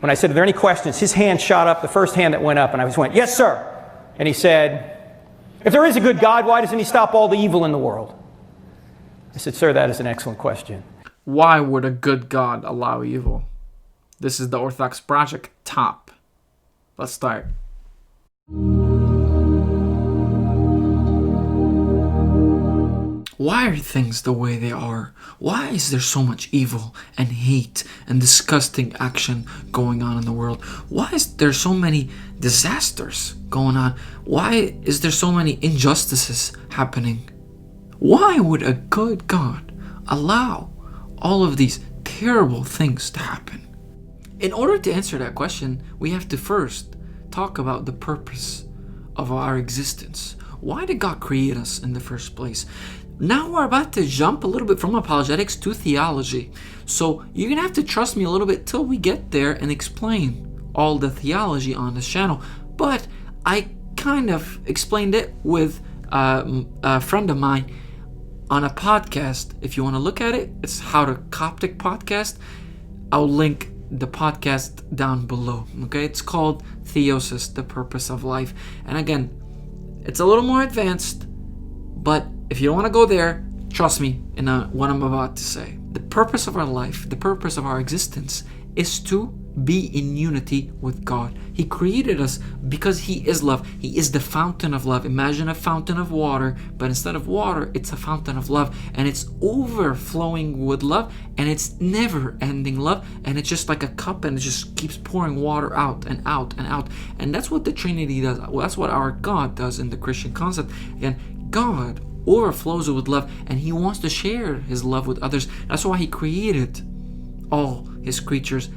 When I said, are there any questions? His hand shot up, the first hand that went up, and I just went, yes, sir. And he said, if there is a good God, why doesn't he stop all the evil in the world? I said, sir, that is an excellent question. Why would a good God allow evil? This is the Orthodox Project Top. Let's start. Why are things the way they are? Why is there so much evil and hate and disgusting action going on in the world? Why is there so many disasters going on? Why is there so many injustices happening? Why would a good God allow all of these terrible things to happen? In order to answer that question, we have to first talk about the purpose of our existence. Why did God create us in the first place? Now we're about to jump a little bit from apologetics to theology. So you're going to have to trust me a little bit till we get there and explain all the theology on this channel. But I kind of explained it with a friend of mine on a podcast. If you want to look at it, it's HowToCoptic podcast. I'll link the podcast down below. Okay, it's called Theosis, the purpose of life. And again, it's a little more advanced, but if you don't want to go there, trust me in what I'm about to say. The purpose of our life, the purpose of our existence is to be in unity with God. He created us because He is love. He is the fountain of love. Imagine a fountain of water, but instead of water, it's a fountain of love. And it's overflowing with love, and it's never-ending love. And it's just like a cup, and it just keeps pouring water out and out and out. And that's what the Trinity does. Well, that's what our God does in the Christian concept. Again, God overflows with love, and He wants to share His love with others. That's why He created all His creatures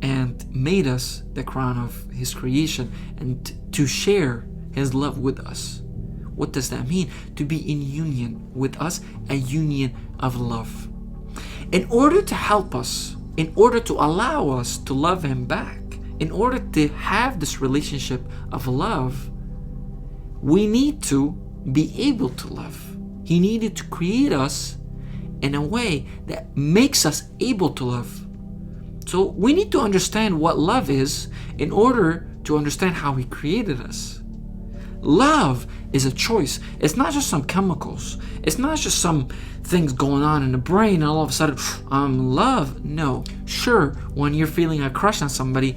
and made us the crown of His creation, and to share His love with us. What does that mean? To be in union with us, a union of love. In order to help us, in order to allow us to love Him back, in order to have this relationship of love, we need to be able to love. He needed to create us in a way that makes us able to love. So we need to understand what love is in order to understand how He created us. Love is a choice. It's not just some chemicals. It's not just some things going on in the brain and all of a sudden, love. No. Sure, when you're feeling a crush on somebody,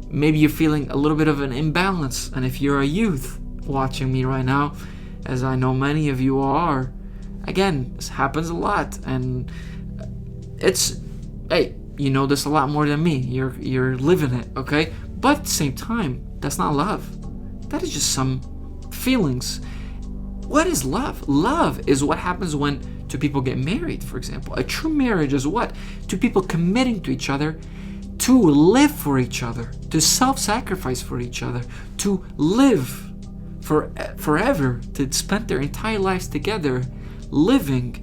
maybe you're feeling a little bit of an imbalance. And if you're a youth watching me right now, as I know many of you are, again, this happens a lot. And it's, hey, you know this a lot more than me. You're living it, okay? But at the same time, that's not love. That is just some feelings. What is love? Love is what happens when two people get married, for example. A true marriage is what? Two people committing to each other, to live for each other, to self-sacrifice for each other, to live forever, to spend their entire lives together, living,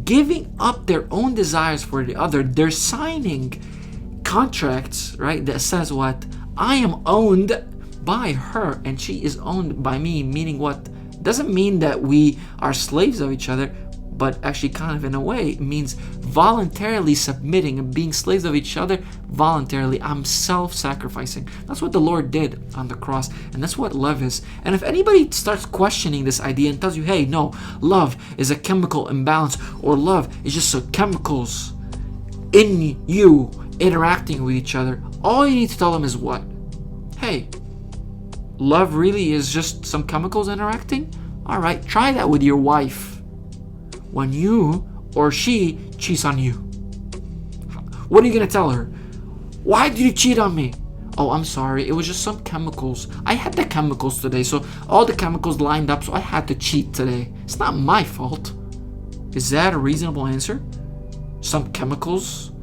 giving up their own desires for the other. They're signing contracts, right, that says what? I am owned by her and she is owned by me, meaning what? Doesn't mean that we are slaves of each other, but actually kind of in a way it means voluntarily submitting and being slaves of each other voluntarily. I'm self-sacrificing. That's what the Lord did on the cross, and that's what love is. And if anybody starts questioning this idea and tells you, hey, no, love is a chemical imbalance, or love is just some chemicals in you interacting with each other, all you need to tell them is what? Hey, love really is just some chemicals interacting? All right, try that with your wife. When you or she cheats on you, what are you going to tell her? Why did you cheat on me? Oh, I'm sorry. It was just some chemicals. I had the chemicals today, so all the chemicals lined up, so I had to cheat today. It's not my fault. Is that a reasonable answer? Some chemicals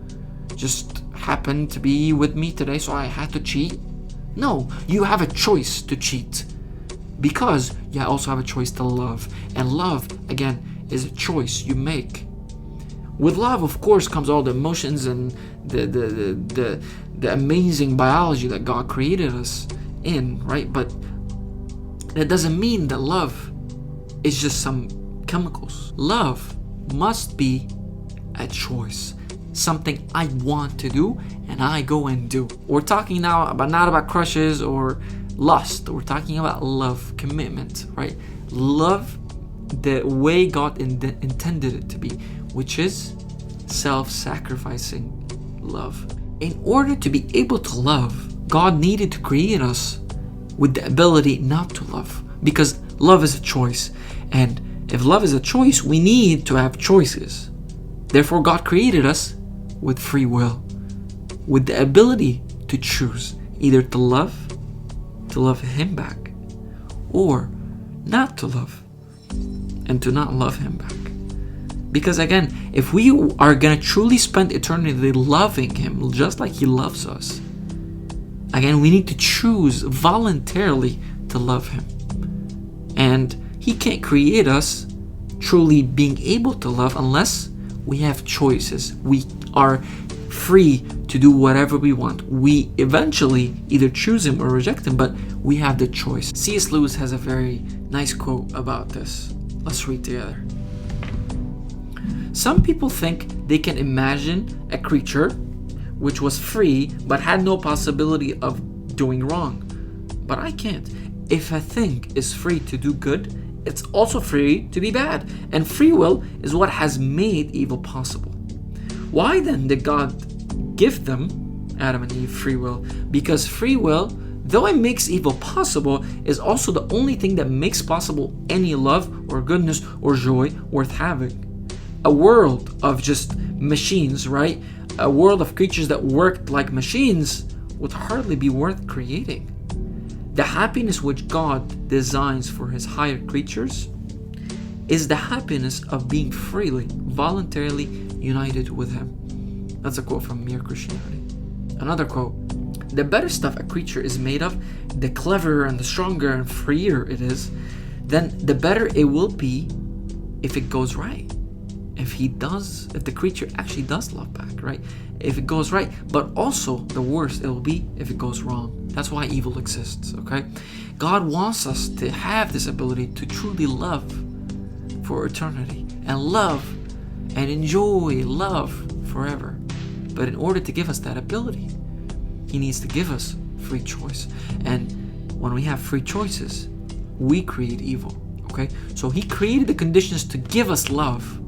just happened to be with me today, so I had to cheat? No, you have a choice to cheat because you also have a choice to love. And love, again, is a choice you make. With love, of course, comes all the emotions and the amazing biology that God created us in, right? But that doesn't mean that love is just some chemicals. Love must be a choice. something I want to do and I go and do. We're talking now about not about crushes or lust. We're talking about love, commitment, right? Love the way God intended it to be, which is self-sacrificing love. In order to be able to love, God needed to create us with the ability not to love, because love is a choice. And if love is a choice, we need to have choices. Therefore, God created us with free will, with the ability to choose either to love Him back, or not to love and to not love Him back. Because again, if we are going to truly spend eternity loving Him just like He loves us, again, we need to choose voluntarily to love Him. And He can't create us truly being able to love unless we have choices. We are free to do whatever we want. We eventually either choose Him or reject Him, but we have the choice. C.S. Lewis has a very nice quote about this. Let's read together. Some people think they can imagine a creature which was free but had no possibility of doing wrong. But I can't. If a thing is free to do good, it's also free to be bad. And free will is what has made evil possible. Why then did God give them, Adam and Eve, free will? Because free will, though it makes evil possible, is also the only thing that makes possible any love or goodness or joy worth having. A world of just machines, right? A world of creatures that worked like machines would hardly be worth creating. The happiness which God designs for His higher creatures is the happiness of being freely, voluntarily united with Him. That's a quote from Mere Christianity. Another quote: the better stuff a creature is made of, the cleverer and the stronger and freer it is, then the better it will be if it goes right. If the creature actually does love back, right? If it goes right, but also the worse it will be if it goes wrong. That's why evil exists, okay? God wants us to have this ability to truly love for eternity and love and enjoy love forever. But in order to give us that ability, He needs to give us free choice. And when we have free choices, we create evil, okay? So He created the conditions to give us love.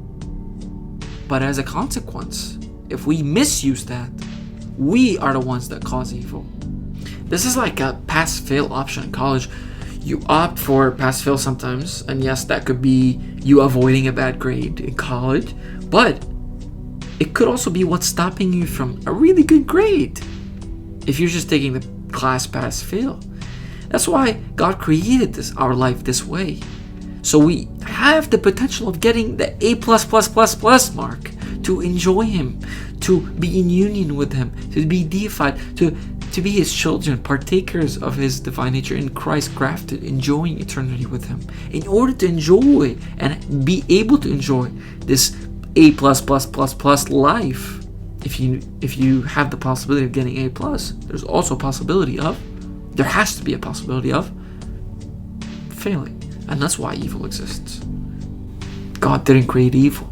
But as a consequence, if we misuse that, we are the ones that cause evil. This is like a pass-fail option in college. You opt for pass-fail sometimes, and yes, that could be you avoiding a bad grade in college, but it could also be what's stopping you from a really good grade if you're just taking the class pass-fail. That's why God created our life this way. So we have the potential of getting the A++++ mark, to enjoy Him, to be in union with Him, to be deified, to be His children, partakers of His divine nature in Christ, grafted, enjoying eternity with Him. In order to enjoy and be able to enjoy this A++++ life, if you have the possibility of getting A+, there's also there has to be a possibility of failing. And that's why evil exists. God didn't create evil.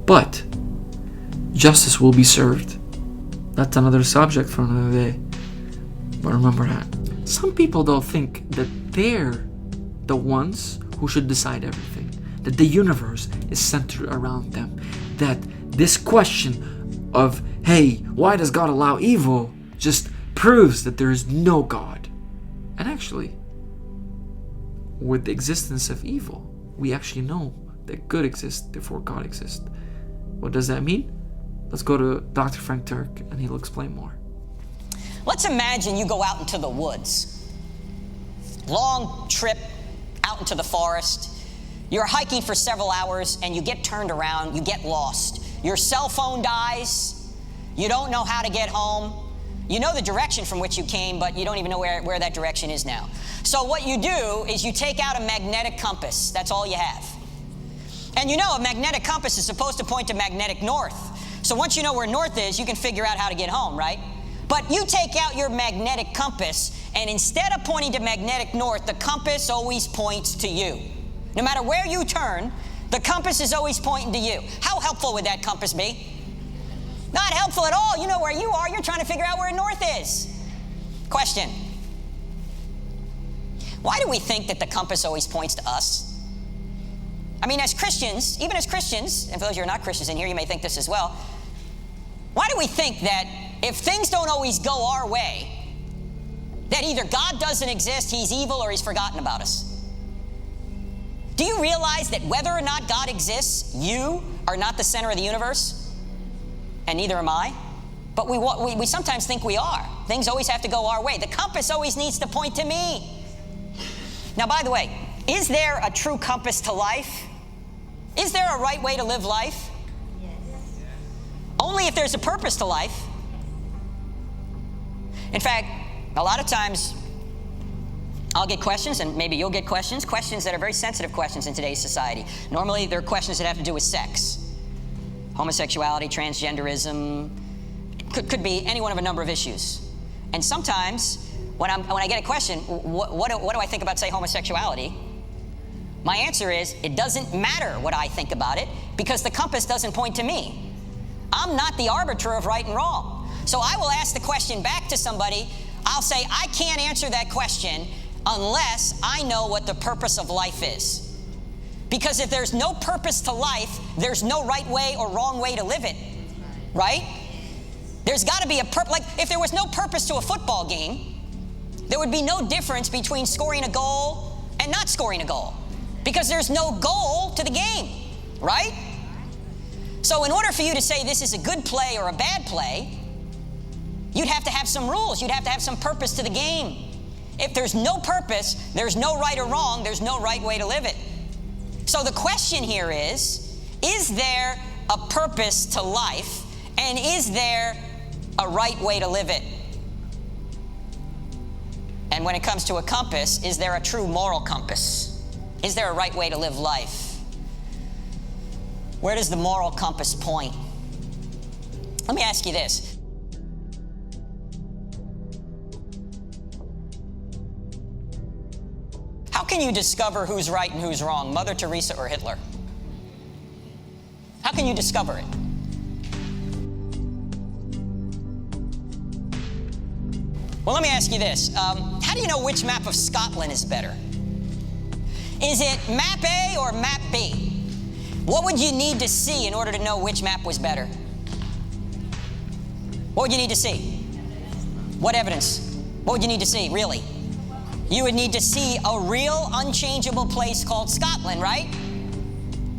But justice will be served. That's another subject for another day. But remember that. Some people though think that they're the ones who should decide everything. That the universe is centered around them. That this question of, hey, why does God allow evil, just proves that there is no God. And actually, with the existence of evil, we actually know that good exists before God exists. What does that mean? Let's go to Dr. Frank Turk and he'll explain more. Let's imagine you go out into the woods. Long trip out into the forest. You're hiking for several hours and you get turned around, you get lost. Your cell phone dies. You don't know how to get home. You know the direction from which you came, but you don't even know where that direction is now. So what you do is you take out a magnetic compass. That's all you have. And you know a magnetic compass is supposed to point to magnetic north. So once you know where north is, you can figure out how to get home, right? But you take out your magnetic compass, and instead of pointing to magnetic north, the compass always points to you. No matter where you turn, The compass is always pointing to you. How helpful would that compass be? Not helpful at all. You know where you are. You're trying to figure out where north is. Question. Why do we think that the compass always points to us? I mean, as Christians, even as Christians, and for those who are not Christians in here, you may think this as well. Why do we think that if things don't always go our way, that either God doesn't exist, he's evil, or he's forgotten about us? Do you realize that whether or not God exists, you are not the center of the universe? And neither am I. But we sometimes think we are. Things always have to go our way. The compass always needs to point to me. Now, by the way, is there a true compass to life? Is there a right way to live life? Yes. Only if there's a purpose to life. In fact, a lot of times, I'll get questions, and maybe you'll get questions that are very sensitive questions in today's society. Normally, they're questions that have to do with sex. Homosexuality, transgenderism, could be any one of a number of issues. And sometimes, when I get a question, what do I think about, say, homosexuality? My answer is, it doesn't matter what I think about it, because the compass doesn't point to me. I'm not the arbiter of right and wrong. So I will ask the question back to somebody. I'll say, I can't answer that question unless I know what the purpose of life is. Because if there's no purpose to life, there's no right way or wrong way to live it. Right? There's got to be a purpose. Like, if there was no purpose to a football game, there would be no difference between scoring a goal and not scoring a goal. Because there's no goal to the game. Right? So in order for you to say this is a good play or a bad play, you'd have to have some rules. You'd have to have some purpose to the game. If there's no purpose, there's no right or wrong, there's no right way to live it. So the question here is there a purpose to life, and is there a right way to live it? And when it comes to a compass, is there a true moral compass? Is there a right way to live life? Where does the moral compass point? Let me ask you this. How can you discover who's right and who's wrong, Mother Teresa or Hitler? How can you discover it? Well, let me ask you this. How do you know which map of Scotland is better? Is it map A or map B? What would you need to see in order to know which map was better? What would you need to see? What evidence? What would you need to see, really? You would need to see a real, unchangeable place called Scotland, right?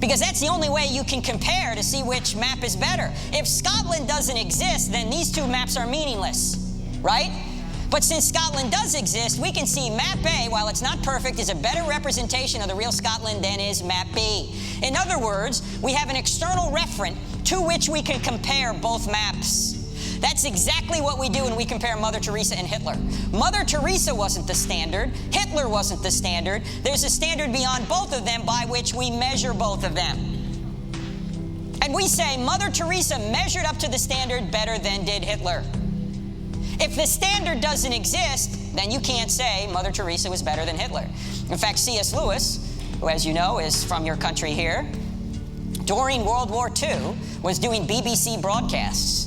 Because that's the only way you can compare to see which map is better. If Scotland doesn't exist, then these two maps are meaningless, right? But since Scotland does exist, we can see map A, while it's not perfect, is a better representation of the real Scotland than is map B. In other words, we have an external referent to which we can compare both maps. That's exactly what we do when we compare Mother Teresa and Hitler. Mother Teresa wasn't the standard. Hitler wasn't the standard. There's a standard beyond both of them by which we measure both of them. And we say Mother Teresa measured up to the standard better than did Hitler. If the standard doesn't exist, then you can't say Mother Teresa was better than Hitler. In fact, C.S. Lewis, who, as you know, is from your country here, during World War II, was doing BBC broadcasts.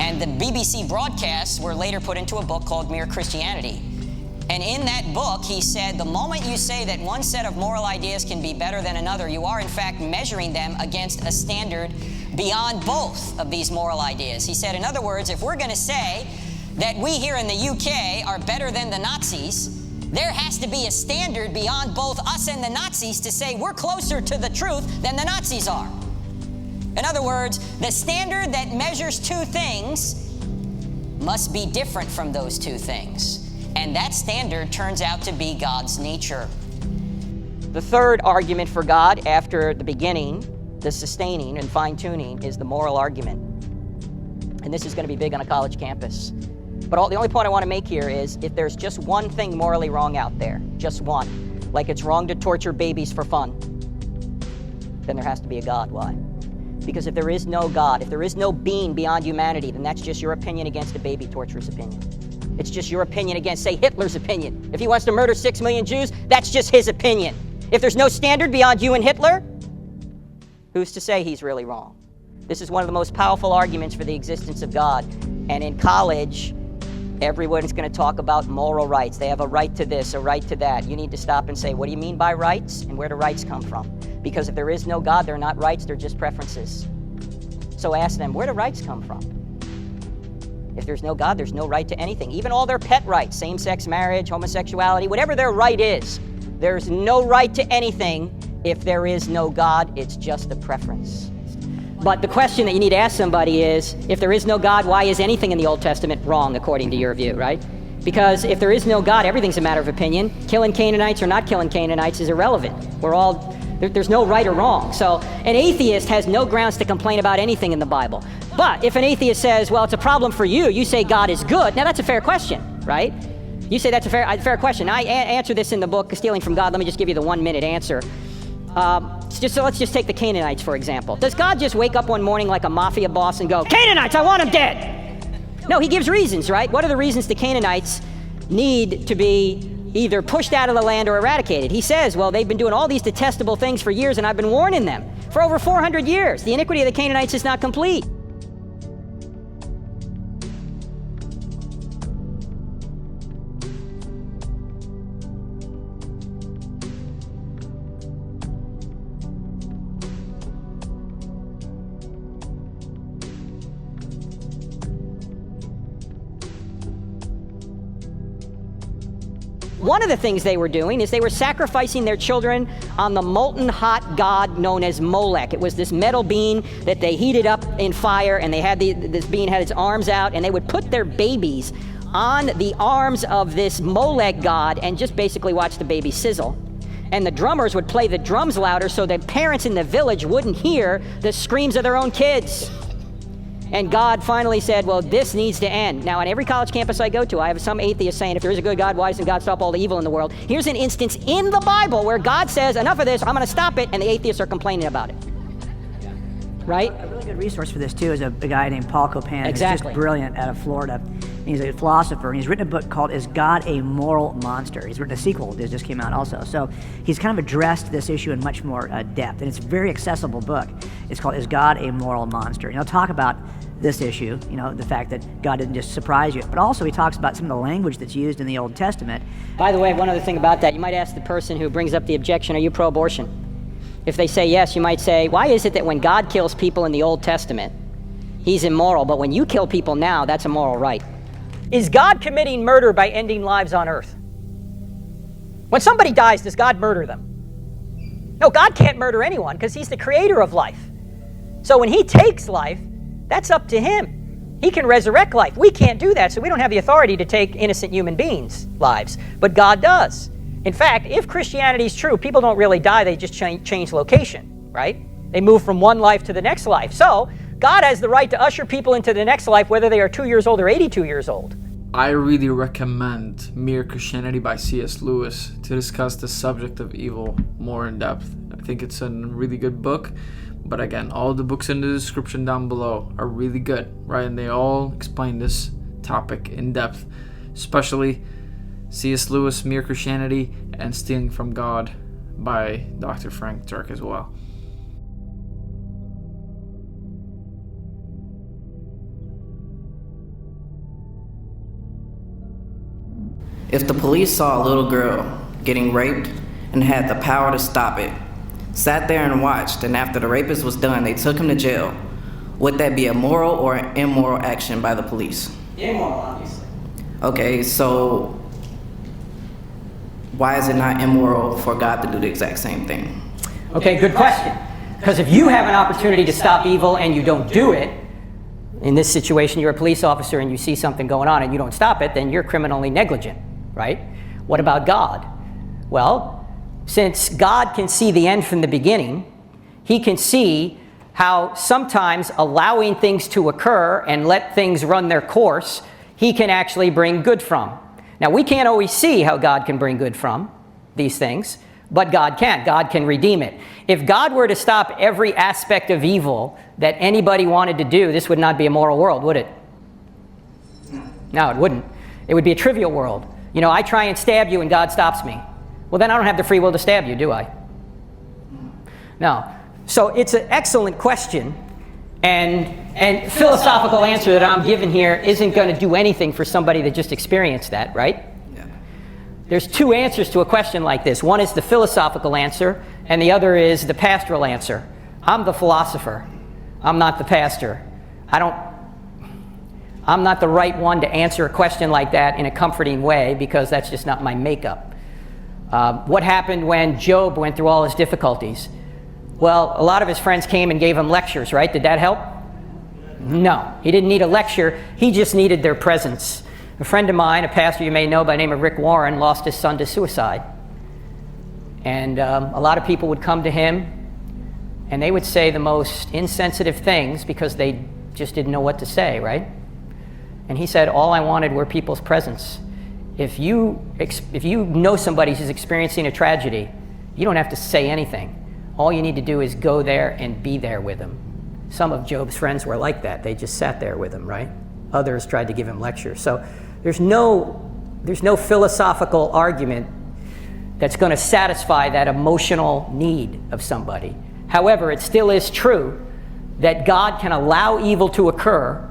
And the BBC broadcasts were later put into a book called Mere Christianity. And in that book, he said, the moment you say that one set of moral ideas can be better than another, you are in fact measuring them against a standard beyond both of these moral ideas. He said, in other words, if we're going to say that we here in the UK are better than the Nazis, there has to be a standard beyond both us and the Nazis to say we're closer to the truth than the Nazis are. In other words, the standard that measures two things must be different from those two things. And that standard turns out to be God's nature. The third argument for God after the beginning, the sustaining and fine-tuning, is the moral argument. And this is going to be big on a college campus. But the only point I want to make here is if there's just one thing morally wrong out there, just one, like it's wrong to torture babies for fun, then there has to be a God. Why? Because if there is no God, if there is no being beyond humanity, then that's just your opinion against a baby torturer's opinion. It's just your opinion against, say, Hitler's opinion. If he wants to murder 6 million Jews, that's just his opinion. If there's no standard beyond you and Hitler, Who's to say he's really wrong? This is one of the most powerful arguments for the existence of God. And in college, everyone's going to talk about moral rights. They have a right to this, a right to that. You need to stop and say, what do you mean by rights? And where do rights come from? Because if there is no God, they're not rights, they're just preferences. So ask them, where do rights come from? If there's no God, there's no right to anything. Even all their pet rights, same-sex marriage, homosexuality, whatever their right is, there's no right to anything if there is no God. It's just a preference. But the question that you need to ask somebody is, if there is no God, why is anything in the Old Testament wrong according to your view, right? Because if there is no God, everything's a matter of opinion. Killing Canaanites or not killing Canaanites is irrelevant. There's no right or wrong. So an atheist has no grounds to complain about anything in the Bible. But if an atheist says, well, it's a problem for you, you say God is good, now that's a fair question, right? You say that's a fair question. I answer this in the book, Stealing from God. Let me just give you the 1-minute answer. So let's just take the Canaanites, for example. Does God just wake up one morning like a mafia boss and go, Canaanites, I want them dead? No, he gives reasons, right? What are the reasons the Canaanites need to be either pushed out of the land or eradicated? He says, well, they've been doing all these detestable things for years, and I've been warning them for over 400 years. The iniquity of the Canaanites is not complete. One of the things they were doing is they were sacrificing their children on the molten hot god known as Molech. It was this metal bean that they heated up in fire, and they had this bean had its arms out, and they would put their babies on the arms of this Molech god and just basically watch the baby sizzle. And the drummers would play the drums louder so that parents in the village wouldn't hear the screams of their own kids. And God finally said, well, this needs to end. Now, on every college campus I go to, I have some atheists saying, if there is a good God, why doesn't God stop all the evil in the world? Here's an instance in the Bible where God says, enough of this, I'm going to stop it, and the atheists are complaining about it. Right? A really good resource for this, too, is a guy named Paul Copan. Exactly. He's just brilliant, out of Florida. And he's a philosopher, and he's written a book called Is God a Moral Monster? He's written a sequel that just came out also. So he's kind of addressed this issue in much more depth, and it's a very accessible book. It's called Is God a Moral Monster? And he'll talk about this issue, the fact that God didn't just surprise you, but also he talks about some of the language that's used in the Old Testament. By the way, one other thing about that, you might ask the person who brings up the objection, are you pro-abortion? If they say yes, you might say, why is it that when God kills people in the Old Testament, he's immoral, but when you kill people now, that's a moral right? Is God committing murder by ending lives on earth? When somebody dies, does God murder them? No, God can't murder anyone because he's the creator of life. So when he takes life, that's up to him. He can resurrect life. We can't do that, so we don't have the authority to take innocent human beings' lives, but God does. In fact, if Christianity is true, people don't really die, they just change location, right? They move from one life to the next life. So God has the right to usher people into the next life, whether they are 2 years old or 82 years old. I really recommend Mere Christianity by C.S. Lewis to discuss the subject of evil more in depth. I think it's a really good book. But again, all the books in the description down below are really good, right? And they all explain this topic in depth, especially C.S. Lewis, Mere Christianity, and Stealing from God by Dr. Frank Turk as well. If the police saw a little girl getting raped and had the power to stop it, sat there and watched, and after the rapist was done, they took him to jail, would that be a moral or immoral action by the police? Immoral, obviously. Okay, so why is it not immoral for God to do the exact same thing? Okay, good question. Because if you have an opportunity to stop evil and you don't do it, in this situation you're a police officer and you see something going on and you don't stop it, then you're criminally negligent, right? What about God? Well, since God can see the end from the beginning, he can see how sometimes allowing things to occur and let things run their course, he can actually bring good from. Now, we can't always see how God can bring good from these things, but God can. God can redeem it. If God were to stop every aspect of evil that anybody wanted to do, this would not be a moral world, would it? No, it wouldn't. It would be a trivial world. I try and stab you and God stops me. Well, then I don't have the free will to stab you, do I? No. So it's an excellent question, and philosophical answer that I'm giving here isn't going to do anything for somebody that just experienced that, right? Yeah. There's two answers to a question like this. One is the philosophical answer, and the other is the pastoral answer. I'm the philosopher. I'm not the pastor. I'm not the right one to answer a question like that in a comforting way, because that's just not my makeup. What happened when Job went through all his difficulties? Well, a lot of his friends came and gave him lectures, right? Did that help? No. He didn't need a lecture. He just needed their presence. A friend of mine, a pastor you may know by the name of Rick Warren, lost his son to suicide. And a lot of people would come to him, and they would say the most insensitive things because they just didn't know what to say, right? And he said, all I wanted were people's presence. If you know somebody who's experiencing a tragedy, you don't have to say anything. All you need to do is go there and be there with them. Some of Job's friends were like that. They just sat there with him, right? Others tried to give him lectures. So there's no philosophical argument that's going to satisfy that emotional need of somebody. However, it still is true that God can allow evil to occur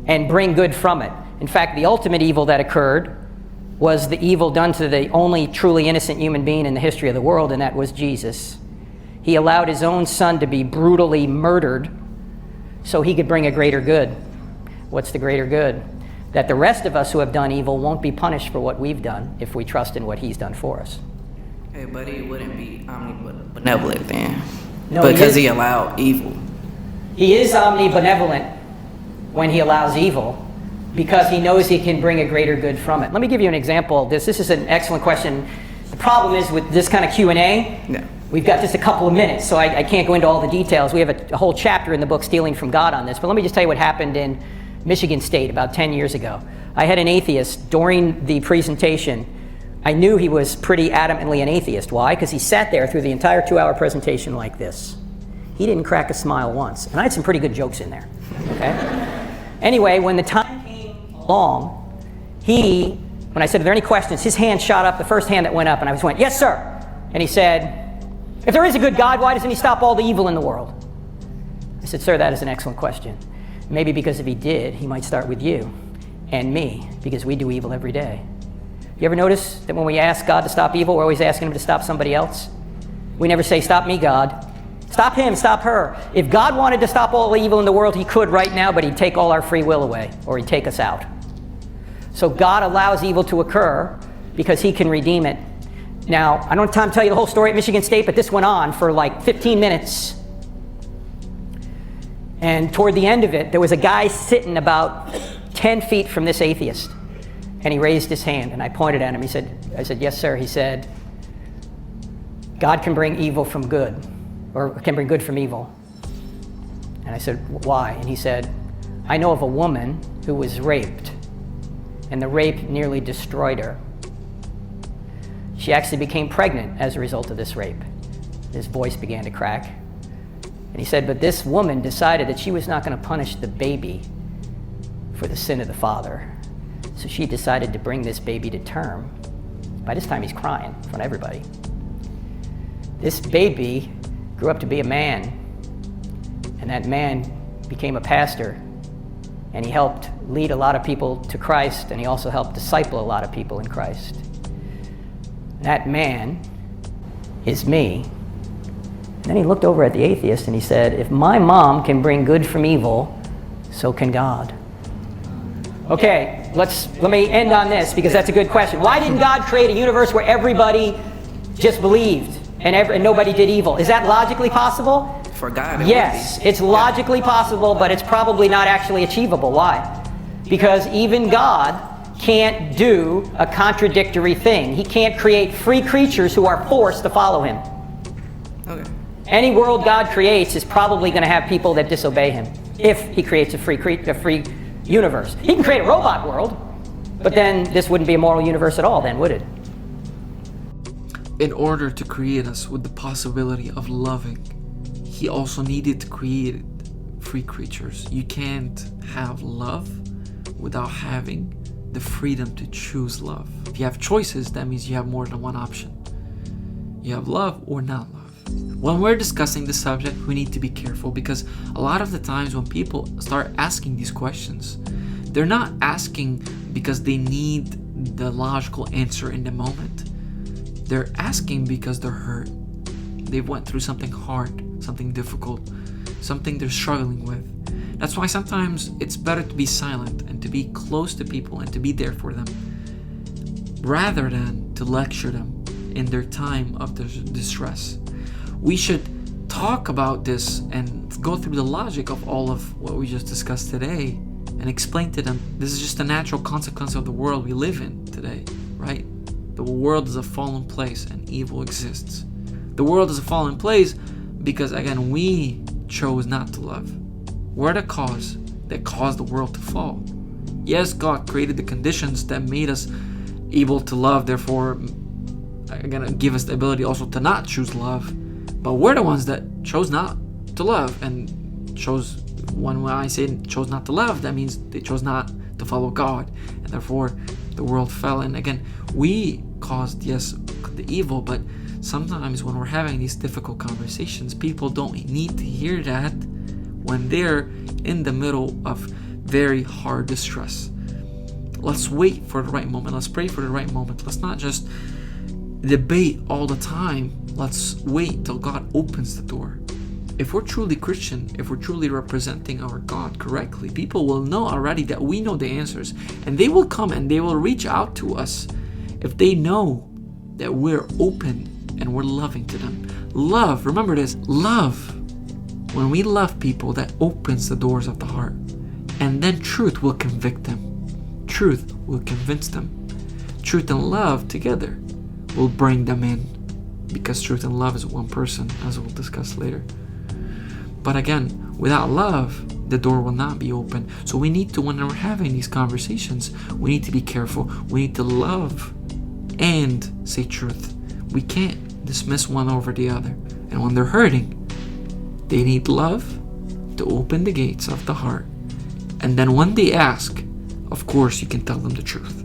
and bring good from it. In fact, the ultimate evil that occurred was the evil done to the only truly innocent human being in the history of the world, and that was Jesus. He allowed his own son to be brutally murdered so he could bring a greater good. What's the greater good? That the rest of us who have done evil won't be punished for what we've done if we trust in what he's done for us. Hey, but he wouldn't be omnibenevolent then. No, because he allowed evil. He is omnibenevolent when he allows evil, because he knows he can bring a greater good from it. Let me give you an example of this. This is an excellent question. The problem is with this kind of Q&A, we've got just a couple of minutes, so I can't go into all the details. We have a whole chapter in the book, Stealing from God, on this. But let me just tell you what happened in Michigan State about 10 years ago. I had an atheist during the presentation. I knew he was pretty adamantly an atheist. Why? Because he sat there through the entire 2-hour presentation like this. He didn't crack a smile once. And I had some pretty good jokes in there. Okay? Anyway, when the time came along, when I said, are there any questions, his hand shot up, the first hand that went up, and I went, yes, sir. And he said, if there is a good God, why doesn't he stop all the evil in the world? I said, sir, that is an excellent question. Maybe because if he did, he might start with you and me, because we do evil every day. You ever notice that when we ask God to stop evil, we're always asking him to stop somebody else? We never say, stop me, God. Stop him, stop her. If God wanted to stop all the evil in the world, he could right now, but he'd take all our free will away, or he'd take us out. So God allows evil to occur because he can redeem it. Now, I don't have time to tell you the whole story at Michigan State, but this went on for like 15 minutes. And toward the end of it, there was a guy sitting about 10 feet from this atheist. And he raised his hand, and I pointed at him. I said, yes, sir. He said, God can bring evil from good, or can bring good from evil. And I said, why? And he said, I know of a woman who was raped, and the rape nearly destroyed her. She actually became pregnant as a result of this rape. His voice began to crack. And he said, but this woman decided that she was not going to punish the baby for the sin of the father. So she decided to bring this baby to term. By this time, he's crying in front of everybody. This baby grew up to be a man, and that man became a pastor, and he helped lead a lot of people to Christ, and he also helped disciple a lot of people in Christ. That man is me. And then he looked over at the atheist and he said, if my mom can bring good from evil, so can God. Okay, let me end on this, because that's a good question. Why didn't God create a universe where everybody just believed and nobody did evil? Is that logically possible? For God, yes, it's logically possible, but it's probably not actually achievable. Why? Because even God can't do a contradictory thing. He can't create free creatures who are forced to follow him. Okay. Any world God creates is probably going to have people that disobey him, if he creates a free universe. He can create a robot world, but then this wouldn't be a moral universe at all then, would it? In order to create us with the possibility of loving, he also needed to create free creatures. You can't have love without having the freedom to choose love. If you have choices, that means you have more than one option. You have love or not love. When we're discussing the subject, we need to be careful, because a lot of the times when people start asking these questions, they're not asking because they need the logical answer in the moment. They're asking because they're hurt. They've went through something hard, something difficult, something they're struggling with. That's why sometimes it's better to be silent and to be close to people and to be there for them, rather than to lecture them in their time of distress. We should talk about this and go through the logic of all of what we just discussed today and explain to them this is just a natural consequence of the world we live in today, right? The world is a fallen place and evil exists. The world is a fallen place because, again, we chose not to love. We're the cause that caused the world to fall. Yes, God created the conditions that made us able to love, therefore, again, give us the ability also to not choose love. But we're the ones that chose not to love, and chose, when I say chose not to love, that means they chose not to follow God, and therefore the world fell. And again, we caused, yes, the evil, but sometimes when we're having these difficult conversations, people don't need to hear that when they're in the middle of very hard distress. Let's wait for the right moment. Let's pray for the right moment. Let's not just debate all the time. Let's wait till God opens the door. If we're truly Christian, if we're truly representing our God correctly, people will know already that we know the answers, and they will come and they will reach out to us if they know that we're open and we're loving to them. Love, remember this, love. When we love people, that opens the doors of the heart, and then truth will convict them. Truth will convince them. Truth and love together will bring them in, because truth and love is one person, as we'll discuss later. But again, without love, the door will not be open. So we need to, when we're having these conversations, we need to be careful. We need to love and say truth. We can't dismiss one over the other. And when they're hurting, they need love to open the gates of the heart. And then when they ask, of course, you can tell them the truth.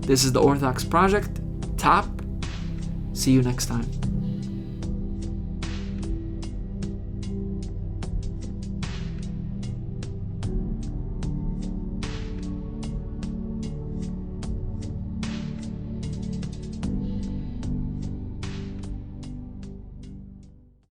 This is the Orthodox Project. Top. See you next time.